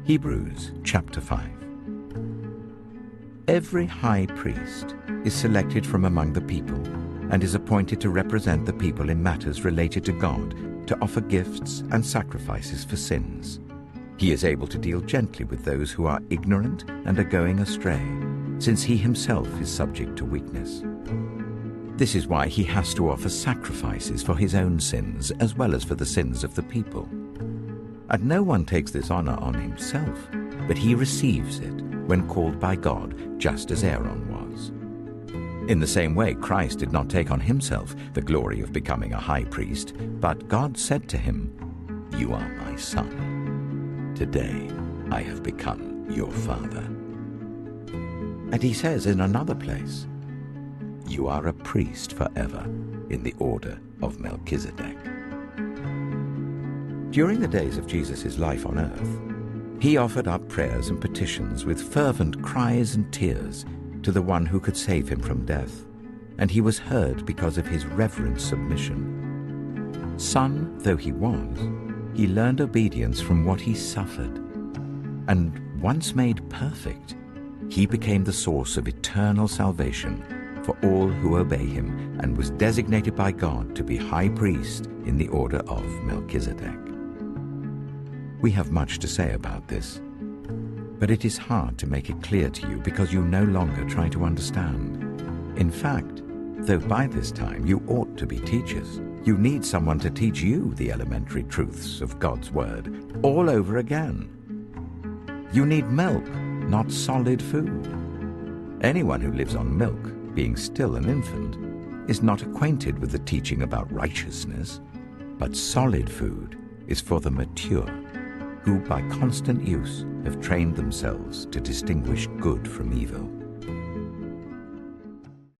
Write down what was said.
Hebrews chapter 5. Every high priest is selected from among the people and is appointed to represent the people in matters related to God, to offer gifts and sacrifices for sins. He is able to deal gently with those who are ignorant and are going astray, since he himself is subject to weakness. This is why he has to offer sacrifices for his own sins as well as for the sins of the people. And no one takes this honor on himself, but he receives it when called by God, just as Aaron was. In the same way, Christ did not take on himself the glory of becoming a high priest, but God said to him, "You are my son. Today I have become your father." And he says in another place, "You are a priest forever in the order of Melchizedek." During the days of Jesus' life on earth, he offered up prayers and petitions with fervent cries and tears to the one who could save him from death, and he was heard because of his reverent submission. Son though he was, he learned obedience from what he suffered, and once made perfect, he became the source of eternal salvation for all who obey him, and was designated by God to be high priest in the order of Melchizedek. We have much to say about this, but it is hard to make it clear to you because you no longer try to understand. In fact, though by this time you ought to be teachers, you need someone to teach you the elementary truths of God's Word all over again. You need milk, not solid food. Anyone who lives on milk, being still an infant, is not acquainted with the teaching about righteousness, but solid food is for the mature, who by constant use have trained themselves to distinguish good from evil.